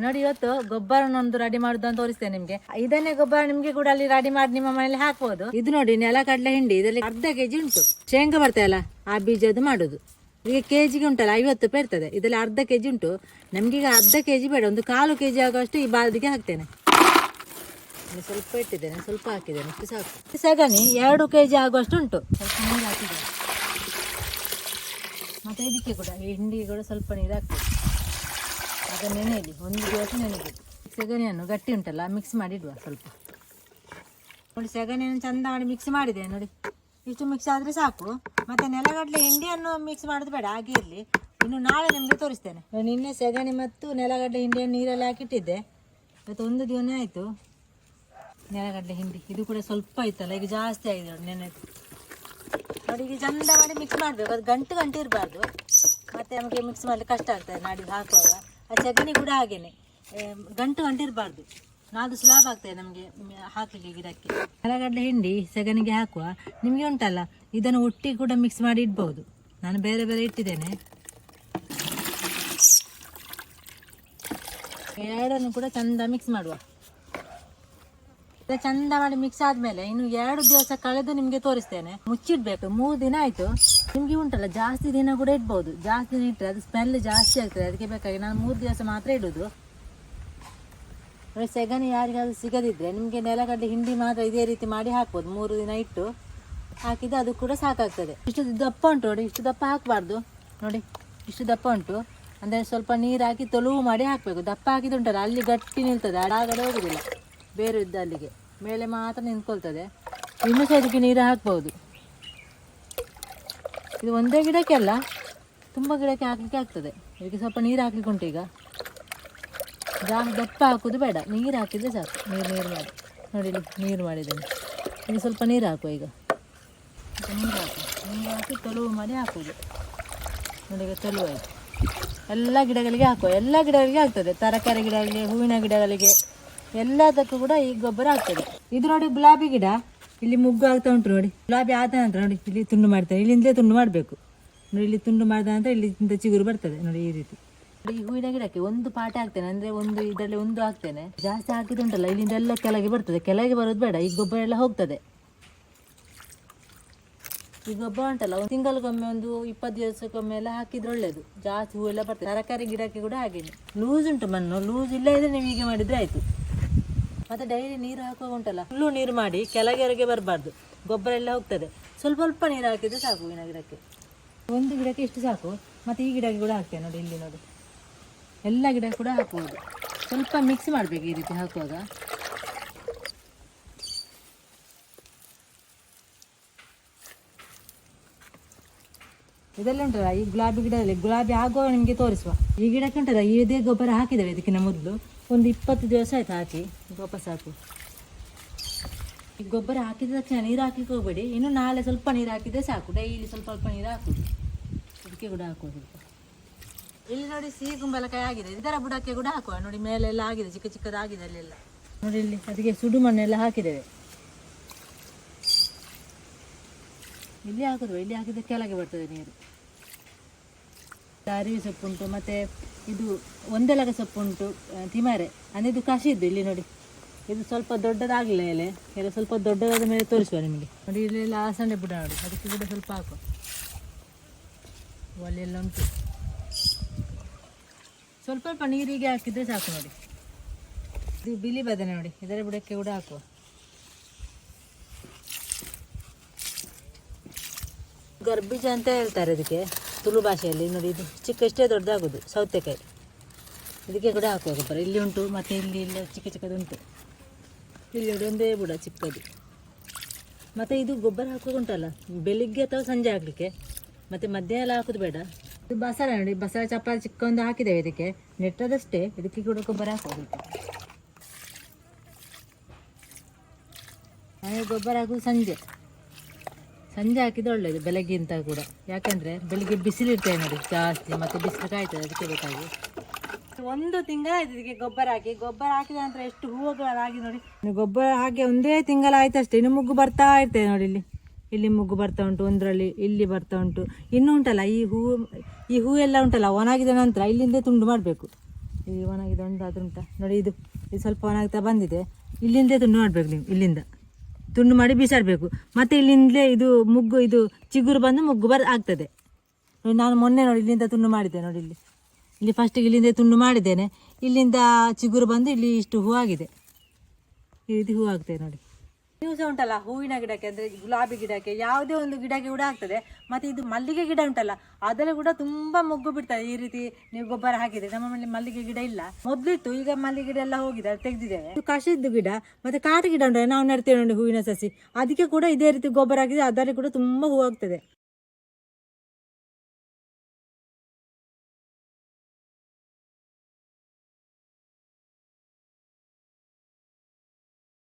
ನೋಡಿ ಇವತ್ತು ಗೊಬ್ಬರನೊಂದು ರೆಡಿ ಮಾಡುದು ಅಂತ ತೋರಿಸ್ತೇನೆ ನಿಮ್ಗೆ. ಇದನ್ನೇ ಗೊಬ್ಬರ ನಿಮ್ಗೆ ಕೂಡ ಅಲ್ಲಿ ರೆಡಿ ಮಾಡಿ ನಿಮ್ಮ ಮನೇಲಿ ಹಾಕ್ಬೋದು. ಇದು ನೋಡಿ ನೆಲಕಡಲೆ ಹಿಂಡಿ, ಇದರಲ್ಲಿ ಅರ್ಧ ಕೆಜಿ ಉಂಟು. ಶೇಂಗಾ ಬರ್ತಲ್ಲ ಆ ಬೀಜದ್ದು ಮಾಡುದು. ಈಗ ಕೆಜಿಗೆ ಉಂಟಲ್ಲ 50 ರೂಪಾಯಿ ಇರ್ತದೆ. ಇದರಲ್ಲಿ ಅರ್ಧ ಕೆಜಿ ಉಂಟು. ನಮ್ಗೀಗ ಅರ್ಧ ಕೆಜಿ ಬೇಡ, ಒಂದು 1/4 ಕೆಜಿ ಆಗುವಷ್ಟು ಈ ಬಾಲ್ದಿಗೆ ಹಾಕ್ತೇನೆ. ಸ್ವಲ್ಪ ಇಟ್ಟಿದ್ದೇನೆ, ಸ್ವಲ್ಪ ಹಾಕಿದ್ದೇನೆ, ಇಷ್ಟು ಸಾಕು. ಸಗಣಿ 2 ಕೆಜಿ ಆಗುವಷ್ಟು ಉಂಟು. ಸ್ವಲ್ಪ ನೀರು ಹಾಕಿದ್ದೇನೆ. ಮತ್ತೆ ಇದಕ್ಕೆ ಕೂಡ ಈ ಹಿಂಡಿಗೆ ಕೂಡ ಸ್ವಲ್ಪ ನೀರು ಹಾಕ್ತೇನೆ. ಅದನ್ನು ನೆನೆಯಲಿ, 1 ದಿವಸ ನೆನೆಬೇಕು. ಸಗಣಿಯನ್ನು ಗಟ್ಟಿ ಉಂಟಲ್ಲ ಮಿಕ್ಸ್ ಮಾಡಿ ಇಡುವ. ಸ್ವಲ್ಪ ನೋಡಿ ಸಗಣಿಯನ್ನು ಚಂದ ಮಾಡಿ ಮಿಕ್ಸ್ ಮಾಡಿದೆ ನೋಡಿ. ಇಷ್ಟು ಮಿಕ್ಸ್ ಆದರೆ ಸಾಕು. ಮತ್ತೆ ನೆಲಗಡಲೆ ಹಿಂಡಿಯನ್ನು ಮಿಕ್ಸ್ ಮಾಡೋದು ಬೇಡ, ಹಾಗೆ ಇರಲಿ. ಇನ್ನು ನಾಳೆ ನಿಮಗೆ ತೋರಿಸ್ತೇನೆ. ನಿನ್ನೆ ಸಗಣಿ ಮತ್ತು ನೆಲಗಡಲೆ ಹಿಂಡಿಯನ್ನು ನೀರಲ್ಲಿ ಹಾಕಿಟ್ಟಿದ್ದೆ. ಇವತ್ತು 1 ದಿನ ಆಯಿತು. ನೆಲಗಡಲೆ ಹಿಂಡಿ ಇದು ಕೂಡ ಸ್ವಲ್ಪ ಆಯ್ತಲ್ಲ, ಈಗ ಜಾಸ್ತಿ ಆಗಿದೆ ನೋಡಿ ನೆನೆ. ನೋಡಿ ಈಗ ಚಂದ ಮಾಡಿ ಮಿಕ್ಸ್ ಮಾಡಬೇಕು. ಅದು ಗಂಟು ಇರಬಾರ್ದು, ಮತ್ತೆ ನಮಗೆ ಮಿಕ್ಸ್ ಮಾಡಲಿಕ್ಕೆ ಕಷ್ಟ ಆಗ್ತದೆ ನಾಡಿದ್ದು ಹಾಕುವಾಗ. ಆ ಸಗಣಿ ಕೂಡ ಹಾಗೇನೆ ಗಂಟು ಇರಬಾರ್ದು, ನಾದು ಸುಲಭ ಆಗ್ತದೆ ನಮಗೆ ಹಾಕಲಿಕ್ಕೆ ಗಿಡಕ್ಕೆ. ನೆಲಗಡಲೆ ಹಿಂಡಿ ಸಗಣಿಗೆ ಹಾಕುವ. ನಿಮಗೆ ಉಂಟಲ್ಲ ಇದನ್ನು ಒಟ್ಟಿಗೆ ಕೂಡ ಮಿಕ್ಸ್ ಮಾಡಿ ಇಡ್ಬೋದು. ನಾನು ಬೇರೆ ಬೇರೆ ಇಟ್ಟಿದ್ದೇನೆ. ಎರಡನ್ನು ಕೂಡ ಚಂದ ಮಿಕ್ಸ್ ಮಾಡುವ. ಚಂದ ಮಾಡಿ ಮಿಕ್ಸ್ ಆದ್ಮೇಲೆ ಇನ್ನು 2 ದಿವಸ ಕಳೆದು ನಿಮ್ಗೆ ತೋರಿಸ್ತೇನೆ. ಮುಚ್ಚಿಡ್ಬೇಕು. 3 ದಿನ ಆಯ್ತು. ನಿಮ್ಗೆ ಉಂಟಲ್ಲ ಜಾಸ್ತಿ ದಿನ ಕೂಡ ಇಡ್ಬೋದು. ಜಾಸ್ತಿ ದಿನ ಇಟ್ಟರೆ ಅದು ಸ್ಮೆಲ್ ಜಾಸ್ತಿ ಆಗ್ತದೆ. ಅದಕ್ಕೆ ಬೇಕಾಗಿ ನಾನು 3 ದಿವಸ ಮಾತ್ರ ಇಡುದು. ಸಗಣಿ ಯಾರಿಗಾದ್ರೂ ಸಿಗದಿದ್ರೆ ನಿಮಗೆ ನೆಲಗಡಲೆ ಹಿಂಡಿ ಮಾತ್ರ ಇದೇ ರೀತಿ ಮಾಡಿ ಹಾಕ್ಬೋದು. 3 ದಿನ ಇಟ್ಟು ಹಾಕಿದ್ರೆ ಅದು ಕೂಡ ಸಾಕಾಗ್ತದೆ. ಇಷ್ಟು ದಪ್ಪ ಉಂಟು ನೋಡಿ, ಇಷ್ಟು ದಪ್ಪ ಹಾಕಬಾರ್ದು ನೋಡಿ, ಇಷ್ಟು ದಪ್ಪ ಉಂಟು. ಅಂದರೆ ಸ್ವಲ್ಪ ನೀರು ಹಾಕಿ ತೊಳುವು ಮಾಡಿ ಹಾಕಬೇಕು. ದಪ್ಪ ಹಾಕಿದ್ದು ಉಂಟಲ್ಲ ಅಲ್ಲಿ ಗಟ್ಟಿ ನಿಲ್ತದೆ, ಅಡಾಗಡೆ ಹೋಗುದಿಲ್ಲ. ಬೇರೆ ಇದ್ದ ಅಲ್ಲಿಗೆ ಮೇಲೆ ಮಾತ್ರ ನಿಂತ್ಕೊಳ್ತದೆ. ಇನ್ನೂ ಸಹ ಇದಕ್ಕೆ ನೀರು ಹಾಕ್ಬೋದು. ಇದು ಒಂದೇ ಗಿಡಕ್ಕೆ ಅಲ್ಲ, ತುಂಬ ಗಿಡಕ್ಕೆ ಹಾಕಲಿಕ್ಕೆ ಆಗ್ತದೆ. ಇದಕ್ಕೆ ಸ್ವಲ್ಪ ನೀರು ಹಾಕ್ಲಿಕ್ಕೆ ಉಂಟು. ಈಗ ಜಾಸ್ತಿ ದಪ್ಪ ಹಾಕೋದು ಬೇಡ, ನೀರು ಹಾಕಿದರೆ ಸಾಕು. ನೀರು ಮಾಡಿ ನೋಡಿ, ಇಲ್ಲಿ ನೀರು ಮಾಡಿದ್ದೇನೆ. ಈಗ ಸ್ವಲ್ಪ ನೀರು ಹಾಕುವ. ಈಗ ನೀರು ಹಾಕಿ ತೊಳುವು ಮಾಡಿ ಹಾಕೋದು ನೋಡಿ. ಈಗ ತೊಳುವು ಆಯಿತು. ಎಲ್ಲ ಗಿಡಗಳಿಗೆ ಹಾಕುವ. ಎಲ್ಲ ಗಿಡಗಳಿಗೆ ಆಗ್ತದೆ. ತರಕಾರಿ ಗಿಡಗಳಿಗೆ, ಹೂವಿನ ಗಿಡಗಳಿಗೆ, ಎಲ್ಲದಕ್ಕೂ ಕೂಡ ಈ ಗೊಬ್ಬರ ಆಗ್ತದೆ. ಇದು ನೋಡಿ ಗುಲಾಬಿ ಗಿಡ, ಇಲ್ಲಿ ಮುಗ್ಗು ಆಗ್ತಾ ಉಂಟು ನೋಡಿ. ಗುಲಾಬಿ ಆದ ನಂತರ ನೋಡಿ ಇಲ್ಲಿ ತುಂಡು ಮಾಡ್ತೇನೆ. ಇಲ್ಲಿಂದಲೇ ತುಂಡು ಮಾಡಬೇಕು ನೋಡಿ. ಇಲ್ಲಿ ತುಂಡು ಮಾಡಿದ ನಂತರ ಇಲ್ಲಿಂದ ಚಿಗುರು ಬರ್ತದೆ ನೋಡಿ ಈ ರೀತಿ. ಈ ಹೂವಿನ ಗಿಡಕ್ಕೆ 1 ಪಾಟೆ ಹಾಕ್ತೇನೆ. ಅಂದರೆ ಇದರಲ್ಲಿ 1 ಹಾಕ್ತೇನೆ. ಜಾಸ್ತಿ ಹಾಕಿದುಂಟಲ್ಲ ಇಲ್ಲಿಂದ ಎಲ್ಲ ಕೆಳಗೆ ಬರ್ತದೆ. ಕೆಳಗೆ ಬರೋದು ಬೇಡ, ಈ ಗೊಬ್ಬರ ಎಲ್ಲ ಹೋಗ್ತದೆ. ಈ ಗೊಬ್ಬರ ಉಂಟಲ್ಲ 1 ತಿಂಗಳಿಗೊಮ್ಮೆ, 20 ದಿವಸಕ್ಕೊಮ್ಮೆ ಎಲ್ಲ ಹಾಕಿದ್ರೆ ಒಳ್ಳೇದು. ಜಾಸ್ತಿ ಹೂವೆಲ್ಲ ಬರ್ತದೆ. ತರಕಾರಿ ಗಿಡಕ್ಕೆ ಕೂಡ ಹಾಗೇನೆ. ಲೂಸ್ ಉಂಟು ಮಣ್ಣು, ಲೂಸ್ ಇಲ್ಲ ಇದ್ರೆ ನೀವು ಹೀಗೆ ಮಾಡಿದ್ರೆ ಆಯಿತು. ಮತ್ತು ಡೈಲಿ ನೀರು ಹಾಕುವಾಗ ಉಂಟಲ್ಲ ಫುಲ್ಲು ನೀರು ಮಾಡಿ ಕೆಳಗೆರೆಗೆ ಬರಬಾರ್ದು, ಗೊಬ್ಬರ ಎಲ್ಲ ಹೋಗ್ತದೆ. ಸ್ವಲ್ಪ ನೀರು ಹಾಕಿದ್ರೆ ಸಾಕು. ಹೂವಿನ ಗಿಡಕ್ಕೆ 1 ಗಿಡಕ್ಕೆ ಇಷ್ಟು ಸಾಕು. ಮತ್ತು ಈ ಗಿಡಕ್ಕೆ ಕೂಡ ಹಾಕ್ತೇನೆ ನೋಡಿ. ಇಲ್ಲಿ ನೋಡಿ ಎಲ್ಲ ಗಿಡ ಕೂಡ ಹಾಕುವುದು. ಸ್ವಲ್ಪ ಮಿಕ್ಸ್ ಮಾಡಬೇಕು ಈ ರೀತಿ ಹಾಕುವಾಗ. ಇದೆಲ್ಲ ಉಂಟಲ್ಲ ಈ ಗುಲಾಬಿ ಗಿಡದಲ್ಲಿ, ಗುಲಾಬಿ ಆಗುವಾಗ ನಿಮಗೆ ತೋರಿಸುವ. ಈ ಗಿಡಕ್ಕೆ ಉಂಟಲ್ಲ ಇದೇ ಗೊಬ್ಬರ ಹಾಕಿದ್ದೇವೆ ಇದಕ್ಕಿಂತ ಮೊದಲು. ಒಂದು 20 ದಿವಸ ಆಯ್ತು ಹಾಕಿ. ವಾಪಸ್ ಹಾಕು. ಈ ಗೊಬ್ಬರ ಹಾಕಿದ ತಕ್ಷಣ ನೀರು ಹಾಕಲಿಕ್ಕೆ ಹೋಗಬೇಡಿ. ಇನ್ನು ನಾಳೆ ಸ್ವಲ್ಪ ನೀರು ಹಾಕಿದರೆ ಸಾಕು. ಡೈಲಿ ಸ್ವಲ್ಪ ನೀರು ಹಾಕುದು. ಇದಕ್ಕೆ ಕೂಡ ಹಾಕುವ ಸ್ವಲ್ಪ. ಇಲ್ಲಿ ನೋಡಿ ಸಿಹಿ ಕುಂಬಳಕಾಯಿ ಆಗಿದೆ. ಇದರ ಬುಡಕ್ಕೆ ಕೂಡ ಹಾಕುವ ನೋಡಿ. ಮೇಲೆಲ್ಲ ಆಗಿದೆ, ಚಿಕ್ಕದಾಗಿದೆ ಅಲ್ಲೆಲ್ಲ ನೋಡಿ. ಇಲ್ಲಿ ಅದಕ್ಕೆ ಸುಡು ಮಣ್ಣೆಲ್ಲ ಹಾಕಿದ್ದೇವೆ. ಇಲ್ಲಿ ಹಾಕುದು. ಇಲ್ಲಿ ಹಾಕಿದ್ರೆ ಕೆಳಗೆ ಬರ್ತದೆ ನೀರು. ಅರಿವೆ ಸೊಪ್ಪು ಉಂಟು, ಮತ್ತು ಇದು ಒಂದೆಲಗ ಸೊಪ್ಪು ಉಂಟು, ತಿಮರೆ ಅಂದರೆ ಇದು ಕಸಿದ್ದು. ಇಲ್ಲಿ ನೋಡಿ ಇದು ಸ್ವಲ್ಪ ದೊಡ್ಡದಾಗಲಿಲ್ಲ ಎಲೆ. ಎಲೆ ಸ್ವಲ್ಪ ದೊಡ್ಡದಾದ ಮೇಲೆ ತೋರಿಸುವ ನಿಮಗೆ ನೋಡಿ. ಇಲ್ಲೆಲ್ಲ ಆಸಂಡೆ ಬುಡ ನೋಡಿ, ಅದಕ್ಕೆ ಕೂಡ ಸ್ವಲ್ಪ ಹಾಕುವ. ಒಲೆಯೆಲ್ಲ ಉಂಟು. ಸ್ವಲ್ಪ ನೀರಿಗೆ ಹಾಕಿದರೆ ಸಾಕು ನೋಡಿ. ಇದು ಬಿಳಿ ಬದನೆ ನೋಡಿ, ಇದರ ಬುಡಕ್ಕೆ ಕೂಡ ಹಾಕುವ. ಗರ್ಬೀಜ ಅಂತ ಹೇಳ್ತಾರೆ ಇದಕ್ಕೆ ತುಳು ಭಾಷೆಯಲ್ಲಿ ನೋಡಿ. ಇದು ಇಷ್ಟೇ ದೊಡ್ಡದಾಗೋದು ಸೌತೆಕಾಯಿ. ಇದಕ್ಕೆ ಕೂಡ ಹಾಕುವ ಗೊಬ್ಬರ. ಇಲ್ಲಿ ಉಂಟು, ಮತ್ತು ಇಲ್ಲಿ ಚಿಕ್ಕದುಂಟು. ಇಲ್ಲಿ ನೋಡಿ ಒಂದೇ ಬುಡ ಚಿಕ್ಕದು. ಮತ್ತು ಇದು ಗೊಬ್ಬರ ಹಾಕುವಾಗ ಉಂಟಲ್ಲ ಬೆಳಿಗ್ಗೆ ಅಥವಾ ಸಂಜೆ ಹಾಕಲಿಕ್ಕೆ, ಮತ್ತು ಮಧ್ಯಾಹ್ನ ಹಾಕೋದು ಬೇಡ. ಇದು ಬಸಳೆ ನೋಡಿ, ಬಸಳೆ ಚಪ್ಪಾಳೆ ಚಿಕ್ಕಒಂದು ಹಾಕಿದ್ದೇವೆ ಇದಕ್ಕೆ, ನೆಟ್ಟದಷ್ಟೇ. ಇದಕ್ಕೆ ಕೂಡ ಗೊಬ್ಬರ ಹಾಕೋದು. ನನಗೆ ಗೊಬ್ಬರ ಹಾಕೋದು ಸಂಜೆ ಹಾಕಿದ್ರೆ ಒಳ್ಳೆಯದು ಬೆಳಗ್ಗಿಂತ ಕೂಡ. ಯಾಕಂದರೆ ಬೆಳಿಗ್ಗೆ ಬಿಸಿಲು ಇರ್ತದೆ ನೋಡಿ ಜಾಸ್ತಿ, ಮತ್ತು ಬಿಸಿಲು ಕಾಯ್ತದೆ. ಅದಕ್ಕೆ ಬೇಕಾಗಿ 1 ತಿಂಗಳಾಯ್ತು ಇದಕ್ಕೆ ಗೊಬ್ಬರ ಹಾಕಿ. ಗೊಬ್ಬರ ಹಾಕಿದ ನಂತರ ಎಷ್ಟು ಹೂವುಗಳಾಗಿ ನೋಡಿ. ಗೊಬ್ಬರ ಹಾಕಿ 1 ತಿಂಗಳಾಯ್ತು ಅಷ್ಟೇ. ಇನ್ನು ಮುಗ್ಗು ಬರ್ತಾ ಇರ್ತದೆ ನೋಡಿ. ಇಲ್ಲಿ ಮುಗ್ಗು ಬರ್ತಾ ಉಂಟು, ಒಂದರಲ್ಲಿ ಇಲ್ಲಿ ಬರ್ತಾ ಉಂಟು. ಇನ್ನೂ ಉಂಟಲ್ಲ ಈ ಹೂವು ಎಲ್ಲ ಉಂಟಲ್ಲ ಒಣಗಿದ ನಂತರ ಇಲ್ಲಿಂದ ತುಂಡು ಮಾಡಬೇಕು. ಈ ಒಣಗಿದೆ ಒಂದಾದ್ರೂ ಉಂಟಾ ನೋಡಿ, ಇದು ಸ್ವಲ್ಪ ಒಣಗ್ತಾ ಬಂದಿದೆ. ಇಲ್ಲಿಂದಲೇ ತುಂಡು ಮಾಡಬೇಕು ನೀವು, ಇಲ್ಲಿಂದ ತುಂಡು ಮಾಡಿ ಬಿಸಾಡಬೇಕು. ಮತ್ತು ಇಲ್ಲಿಂದಲೇ ಇದು ಮುಗ್ಗು, ಇದು ಚಿಗುರು ಬಂದು ಮುಗ್ಗು ಆಗ್ತದೆ ನೋಡಿ. ನಾನು ಮೊನ್ನೆ ನೋಡಿ ಇಲ್ಲಿಂದ ತುಂಡು ಮಾಡಿದ್ದೆ ನೋಡಿ, ಇಲ್ಲಿ ಫಸ್ಟಿಗೆ ಇಲ್ಲಿಂದ ತುಂಡು ಮಾಡಿದ್ದೇನೆ. ಇಲ್ಲಿಂದ ಚಿಗುರು ಬಂದು ಇಲ್ಲಿ ಇಷ್ಟು ಹೂ ಆಗಿದೆ, ಈ ರೀತಿ ಹೂ ಆಗ್ತದೆ ನೋಡಿ. ನೀವು ಸಹ ಉಂಟಲ್ಲ ಹೂವಿನ ಗಿಡಕ್ಕೆ, ಅಂದರೆ ಗುಲಾಬಿ ಗಿಡಕ್ಕೆ, ಯಾವುದೇ ಒಂದು ಗಿಡಕ್ಕೆ ಕೂಡ ಆಗ್ತದೆ. ಮತ್ತು ಇದು ಮಲ್ಲಿಗೆ ಗಿಡ ಉಂಟಲ್ಲ, ಅದರಲ್ಲಿ ಕೂಡ ತುಂಬ ಮೊಗ್ಗು ಬಿಡ್ತದೆ. ಈ ರೀತಿ ನೀವು ಗೊಬ್ಬರ ಹಾಕಿದ್ರೆ. ನಮ್ಮ ಮನೇಲಿ ಮಲ್ಲಿಗೆ ಗಿಡ ಇಲ್ಲ, ಮೊದಲಿತ್ತು, ಈಗ ಮಲ್ಲಿಗೆ ಗಿಡ ಎಲ್ಲ ಹೋಗಿದೆ, ಅದು ತೆಗೆದಿದ್ದೇವೆ. ಇದು ಕಷಿದ್ದು ಗಿಡ ಮತ್ತು ಕಾಟು ಗಿಡ ಉಂಟಲ್ಲ, ನಾವು ನೆಡ್ತೇವೆ ನೋಡಿ ಹೂವಿನ ಸಸಿ, ಅದಕ್ಕೆ ಕೂಡ ಇದೇ ರೀತಿ ಗೊಬ್ಬರ ಹಾಕಿದ್ರೆ ಅದರಲ್ಲಿ ಕೂಡ ತುಂಬ ಹೂ ಆಗ್ತದೆ.